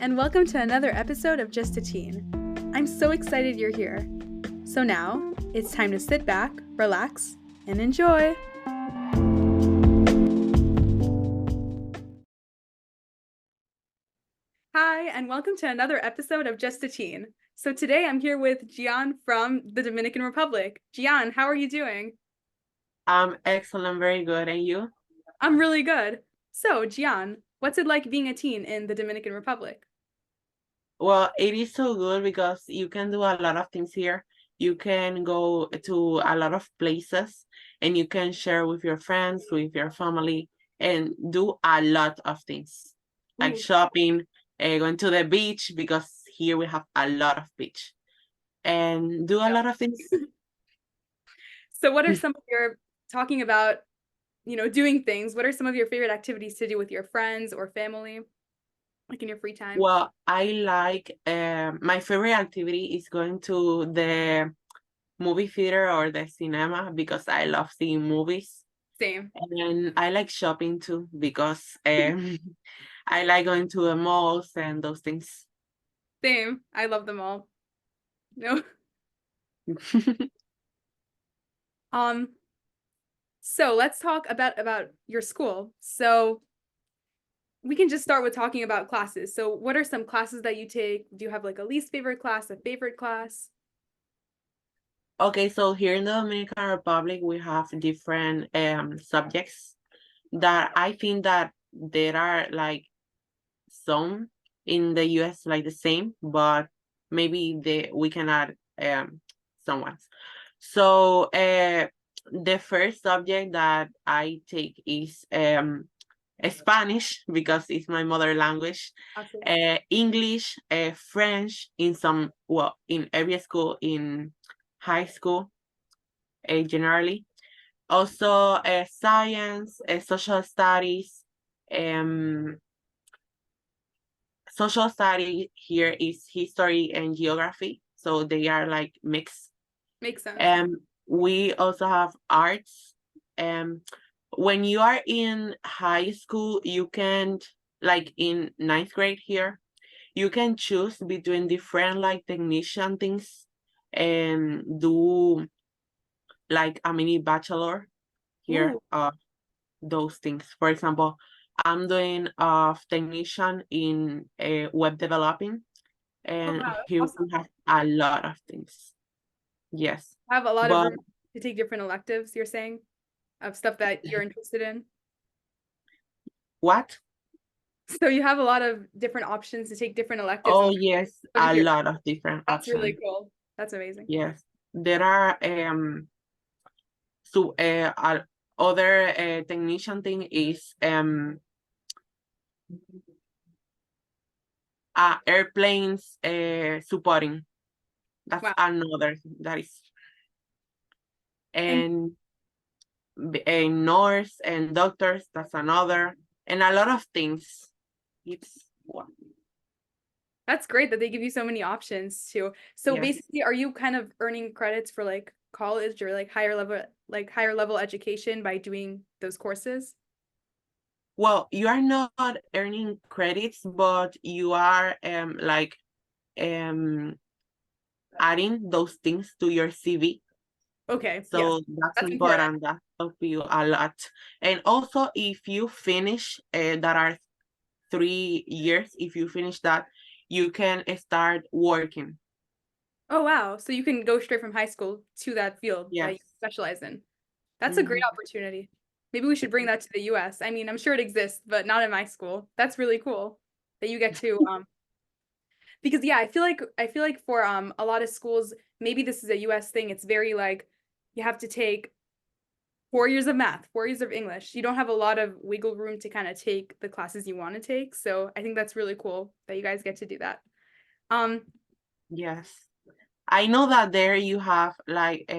and welcome to another episode of Just a Teen. I'm so excited you're here. So now, it's time to sit back, relax, and enjoy. Hi, and welcome to another episode of Just a Teen. So today I'm here with Gian from the Dominican Republic. Gian, how are you doing? I'm excellent, very good. And you? I'm really good. So, Gian, what's it like being a teen in the Dominican Republic? Well, it is so good because you can do a lot of things here. You can go to a lot of places and you can share with your friends, with your family, and do a lot of things like Ooh. shopping, going to the beach because here we have a lot of beach and do a lot of things. So what are some of your, talking about, doing things, what are some of your favorite activities to do with your friends or family, like in your free time? Well, I like my favorite activity is going to the movie theater or the cinema because I love seeing movies. Same. And I like shopping too because I like going to the malls and those things. Same. I love them all. No. Um, so let's talk about your school. So we can just start with talking about classes. So what are some classes that you take? Do you have like a least favorite class, a favorite class? Okay, so here in the Dominican Republic, we have different subjects that I think that there are like some in the US like the same, but maybe we can add some ones. So the first subject that I take is Spanish because it's my mother language, Classes. English, French in every school in high school, generally. Also, science, um, social study here is history and geography, so they are like mixed. Makes sense. We also have arts. When you are in high school, you can, like in ninth grade here, you can choose between different like technician things and do like a mini bachelor here Ooh. of those things. For example, I'm doing a technician in web developing, Oh and wow, here awesome. we have a lot of things. Yes, Have a lot of but room to take different electives, you're saying, of stuff that you're interested in. what? So you have a lot of different options to take different electives Oh and yes, what is a your, lot of different that's really options. cool. That's amazing. Yes, there are so other technician thing is airplanes supporting. That's Wow. another that is And and a nurse and doctors. That's another and a lot of things. It's one. that's great that they give you so many options too. So Yes. basically, are you kind of earning credits for like college or like higher level education by doing those courses? Well, you are not earning credits, but you are um adding those things to your CV. Okay, yes, So that's that's important. important. That helps you a lot. And also, if you finish that are 3 years, if you finish that, you can start working. Oh wow, so you can go straight from high school to that field that you Yes. specialize in. That's a great Mhm. opportunity. Maybe we should bring that to the US. I mean, I'm sure it exists, but not in my school. That's really cool that you get to because yeah, I feel like for a lot of schools, maybe this is a US thing. It's very like you have to take 4 years of math, 4 years of English. You don't have a lot of wiggle room to kind of take the classes you want to take. So I think that's really cool that you guys get to do that. Um, Yes. I know that there you have like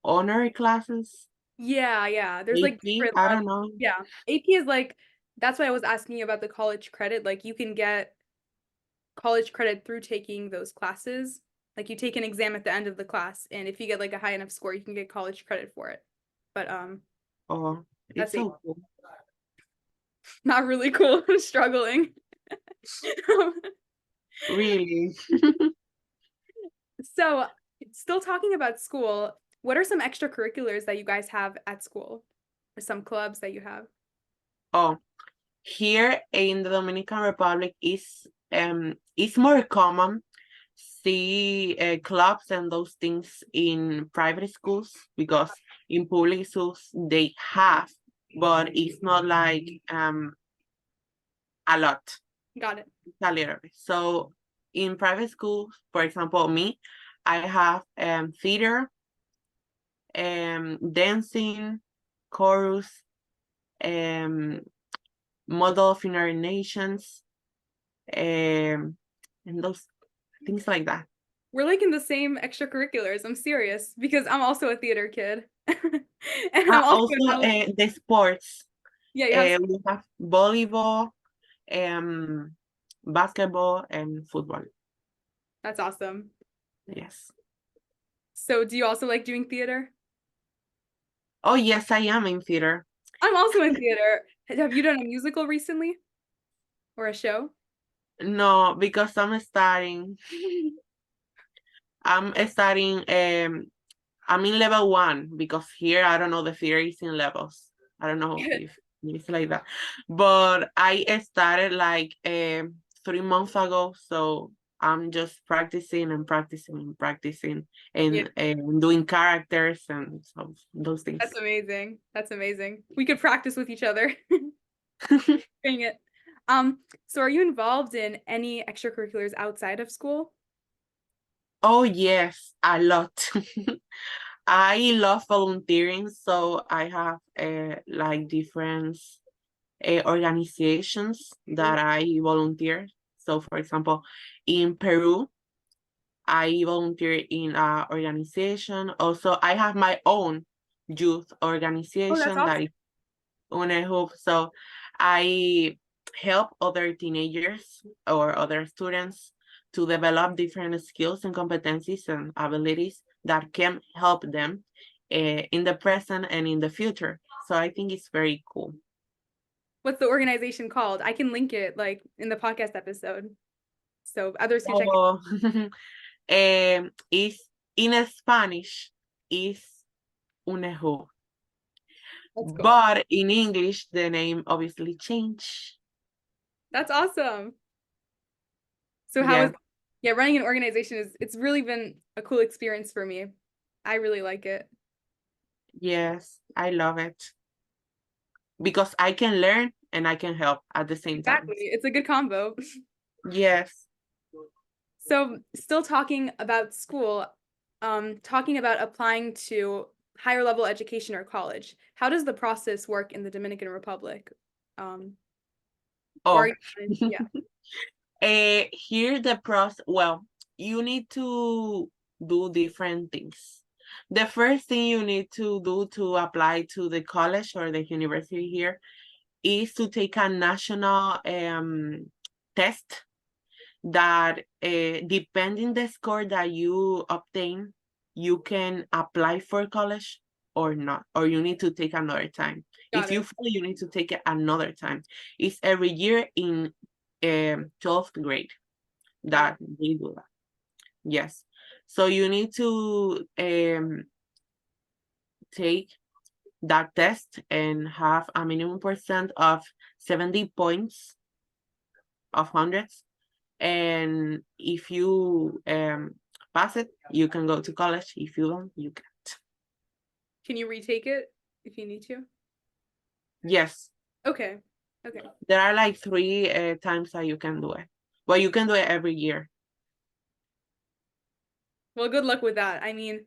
honor classes, yeah, yeah. There's like AP, different I levels. don't know. Yeah. AP is like that's why I was asking you about the college credit. Like you can get college credit through taking those classes. Like you take an exam at the end of the class, and if you get like a high enough score, you can get college credit for it. But Oh, it's that's a so cool. not really cool. I'm struggling. Really. So, still talking about school, what are some extracurriculars that you guys have at school? Or some clubs that you have? Oh, here in the Dominican Republic is it's more common see clubs and those things in private schools because in public schools they have, but it's not like a lot. Got it. It's a little bit. So in private schools, for example, me, I have theater, dancing, chorus, um, model of United Nations, and those things like that. We're like in the same extracurriculars. I'm serious because I'm also a theater kid. And I'm also Also, now, the sports. yeah, you have, We have volleyball, basketball, and football. that's awesome. Yes. So, do you also like doing theater? Oh, yes, I am in theater. I'm also in theater. Have you done a musical recently or a show? No, because I'm studying. I'm studying. I'm in level 1 because here I don't know the theater is in levels. I don't know if it's like that, but I started like 3 months ago, so I'm just practicing and practicing and practicing Yeah, and doing characters and so those things. that's amazing. That's amazing. We could practice with each other. Dang it. So are you involved in any extracurriculars outside of school? Oh yes, a lot. I love volunteering, so I have like different organizations that I volunteer. So, for example, in Peru, I volunteer in an organization. Also, I have my own youth Oh, that's organization that awesome. is UNEHUB. So, I help other teenagers or other students to develop different skills and competencies and abilities that can help them in the present and in the future. So, I think it's very cool. What's the organization called? I can link it like in the podcast episode so others can check it. Oh, is in Spanish is UNEHU, That's cool. but in English the name obviously changed. That's awesome. So how is Yes, yeah, running an organization is it's really been a cool experience for me. I really like it. yes, I love it because I can learn and I can help at the same time. Exactly. It's a good combo. Yes. So still talking about school, talking about applying to higher level education or college. How does the process work in the Dominican Republic? Or are Oh, you, yeah, here the process. Well, you need to do different things. The first thing you need to do to apply to the college or the university here is to take a national test that depending the score that you obtain, you can apply for college or not, or you need to take another time. got If you it. fail, you need to take it another time. It's every year in 12th grade Got it. that they do that. Yes. So you need to take that test and have a minimum percent of 70 points of hundreds. And if you pass it, you can go to college. If you don't, you can't. Can you retake it if you need to? Yes, Okay. Okay. there are like 3 times that you can do it. But you can do it every year. Well, good luck with that. I mean,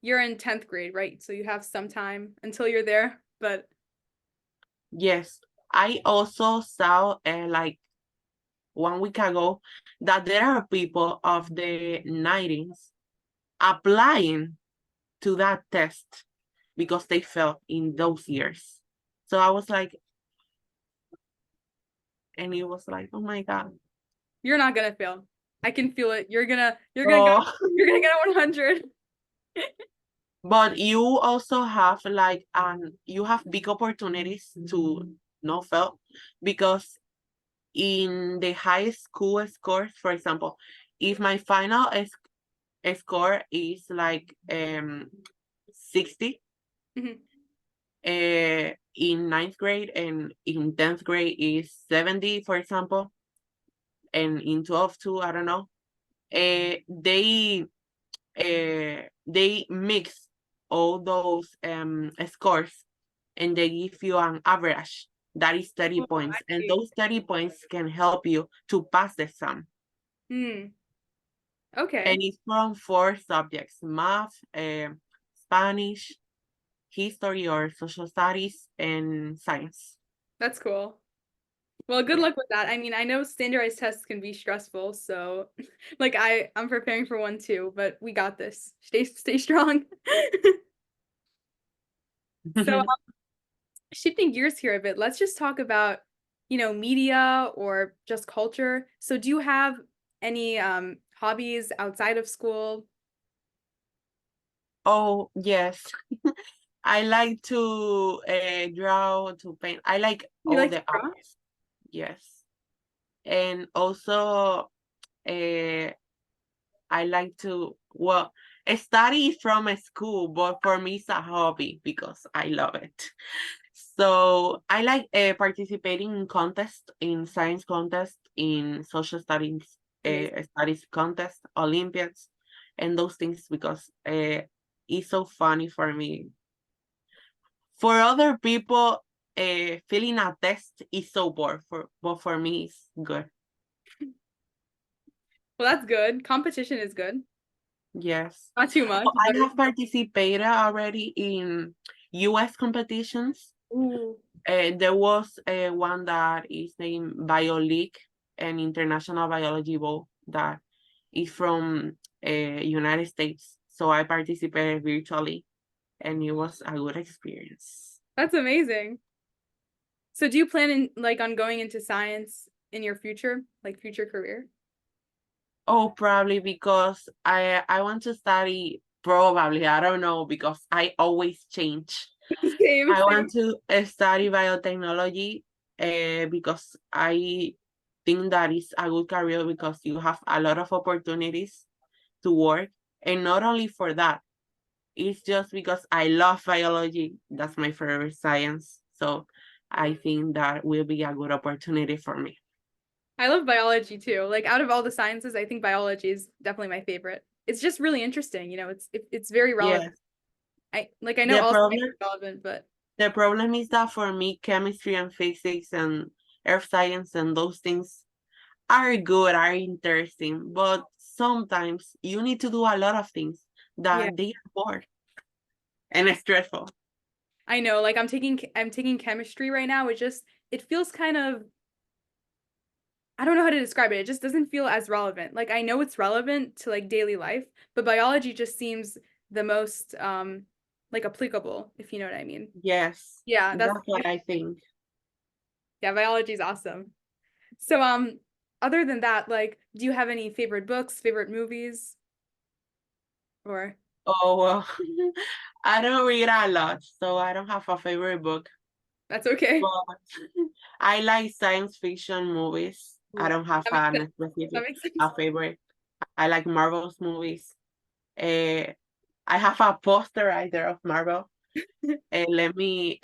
you're in 10th grade, right? So you have some time until you're there, but Yes, I also saw like 1 week ago that there are people of the 90s applying to that test because they fell in those years. So I was like, and it was like, oh my God. you're not gonna fail. I can feel it. You're gonna get Oh, you're gonna get a 100. but you also have like you have big opportunities to not fail because in the highest school scores, for example, if my final score is like 60 Mhm. in ninth grade, and in 10th grade is 70, for example, and in 12 too, I don't know. They mix all those scores, and they give you an average that is 30 Oh, I points, and see. those 30 points can help you to pass the exam. Hmm. And Okay, it's from 4 subjects: math, Spanish, history or social studies, and science. that's cool. Well, good Yeah. luck with that. I mean, I know standardized tests can be stressful, so like I'm preparing for one too, but we got this. Stay strong. So, shifting gears here a bit, let's just talk about, media or just culture. So, do you have any hobbies outside of school? Oh, yes. I like to draw, to paint. I like You all like to the draw? arts. Yes. And also, uh, I like to, well, study from a school, but for me it's a hobby because I love it. So I like participating in contests, in science contests, in social Amazing. studies contest, Olympiads, and those things, because it's so funny for me. For other people, filling a test is so bored, but for me it's good. Well, that's good. Competition is good. Yes. Not too Oh, much, I but have participated already in US competitions. ooh, There was one that is named BioLeague, an international biology bowl that is from United States. So I participated virtually, and it was a good experience. that's amazing. So, do you plan on going into science in your future, like future career? Oh, probably because I want to study, probably, I don't know, because I always change. Same, I same. want to study biotechnology because I think that is a good career, because you have a lot of opportunities to work. And not only for that, it's just because I love biology. That's my favorite science. So I think that will be a good opportunity for me. I love biology too. Like out of all the sciences, I think biology is definitely my favorite. It's just really interesting, it's very relevant. Yes. I know The all science problem is relevant, but the problem is that for me, chemistry and physics and earth science and those things are good, are interesting, but sometimes you need to do a lot of things yeah, that they are bored and stressful. I know. Like I'm taking chemistry right now. It feels kind of, I don't know how to describe it. It just doesn't feel as relevant. Like I know it's relevant to like daily life, but biology just seems the most like applicable, if you know what I mean. Yes, Yeah, that's that's what I think. yeah, biology is awesome. So, other than that, like, do you have any favorite books, favorite movies, or Oh, well, I don't read a lot, so I don't have a favorite book, that's okay? but I like science fiction movies. I Ooh, don't have that makes sense. a That specific makes sense. a favorite. I like Marvel's movies. Uh, I have a poster right there of Marvel. Let me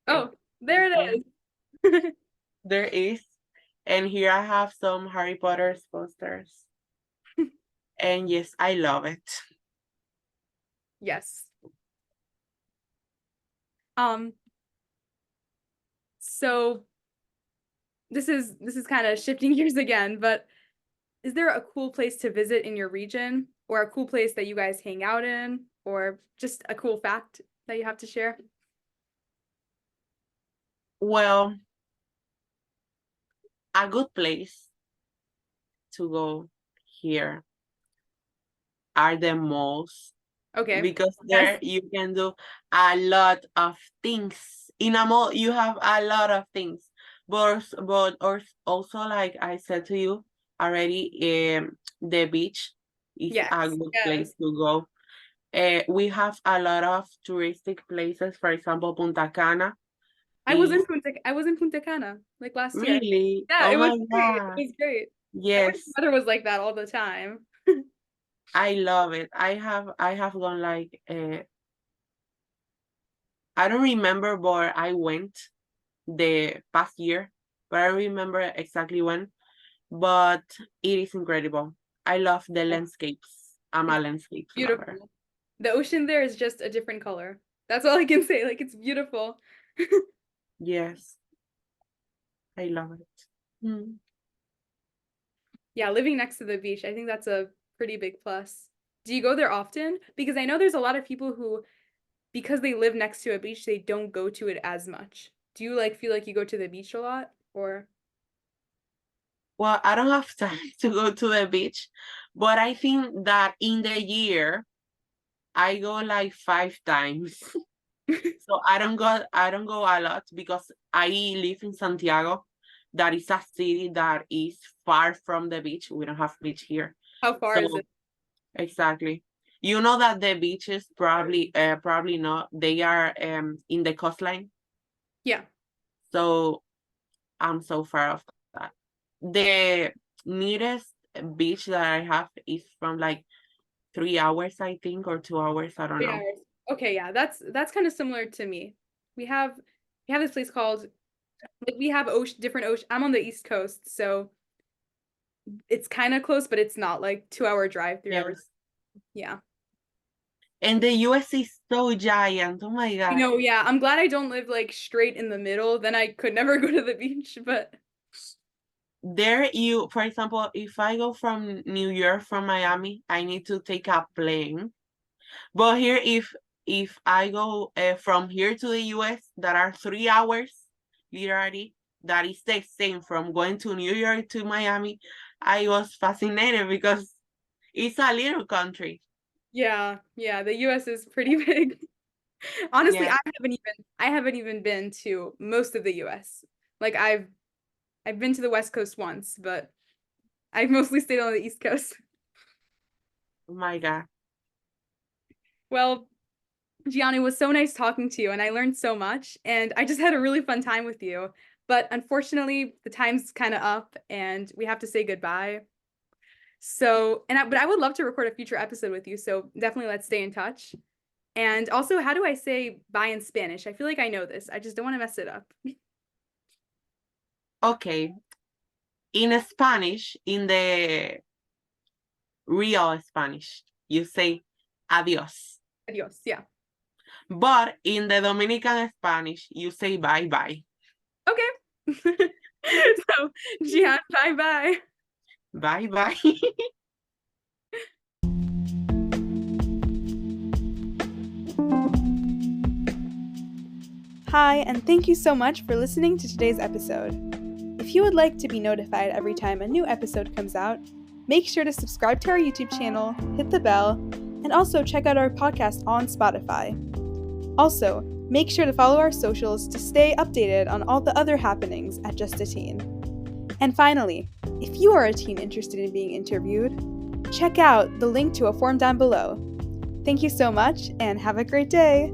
Oh, there okay. it is. There is. And here I have some Harry Potter's posters. And yes, I love it. Yes. Um, so this is kind of shifting gears again, but is there a cool place to visit in your region, or a cool place that you guys hang out in, or just a cool fact that you have to share? Well, a good place to go here are the malls, Okay. because Yes. there you can do a lot of things. In a mall, you have a lot of things. But also, like I said to you already, the beach is a Yes. good place Yes. to go. We have a lot of touristic places. For example, Punta Cana I was is in Punta Cana like last year. really, Yeah, oh it was my great. It God. was great. I wish the Yes, weather was like that all the time. I love it. I have gone like I don't remember where I went the past year, but I remember exactly when. But it is incredible. I love the landscapes. I'm a It's landscapes lover. beautiful. The ocean there is just a different color. That's all I can say. Like it's beautiful. Yes, I love it. Mm. Yeah, living next to the beach, I think that's a pretty big plus. Do you go there often? Because I know there's a lot of people who, because they live next to a beach, they don't go to it as much. Do you like feel like you go to the beach a lot or Well, I don't have time to go to the beach, but I think that in the year I go like 5 times. So I don't go a lot because I live in Santiago. That is a city that is far from the beach. We don't have beach here. how far is So it? exactly. You know that the beaches probably not. They are in the coastline. Yeah. So I'm so far off that. The nearest beach that I have is from like 3 hours, I think, or 2 hours. I don't 3 hours. know. Okay, yeah, that's kind of similar to me. We have we have this place called like we have ocean different ocean. I'm on the East Coast, so it's kind of close, but it's not like 2 hour drive, 3 hours. Yes. Yeah. And the US is so giant. Oh my You God. know, yeah, I'm glad I don't live like straight in the middle. Then I could never go to the beach, but There you, for example, if I go from New York from Miami, I need to take a plane. But here, if I go from here to the US, that are 3 hours, literally, that is the same from going to New York to Miami. I was fascinated because it's a little country. yeah, yeah, the US is pretty big. Honestly, Yes, I haven't even been to most of the US. Like I've been to the West Coast once, but I've mostly stayed on the East Coast. oh my God. Well, Gianni, it was so nice talking to you, and I learned so much, and I just had a really fun time with you. But unfortunately, the time's kind of up, and we have to say goodbye. So, but I would love to record a future episode with you. So definitely let's stay in touch. And also, how do I say bye in Spanish? I feel like I know this. I just don't want to mess it up. Okay, in Spanish, in the real Spanish, you say adios. Adios. Yeah. But in the Dominican Spanish, you say bye bye. Okay. So, Gian, bye bye. Bye bye. Hi, and thank you so much for listening to today's episode. If you would like to be notified every time a new episode comes out, make sure to subscribe to our YouTube channel, hit the bell, and also check out our podcast on Spotify. Also, make sure to follow our socials to stay updated on all the other happenings at Just a Teen. And finally, if you are a teen interested in being interviewed, check out the link to a form down below. Thank you so much, and have a great day!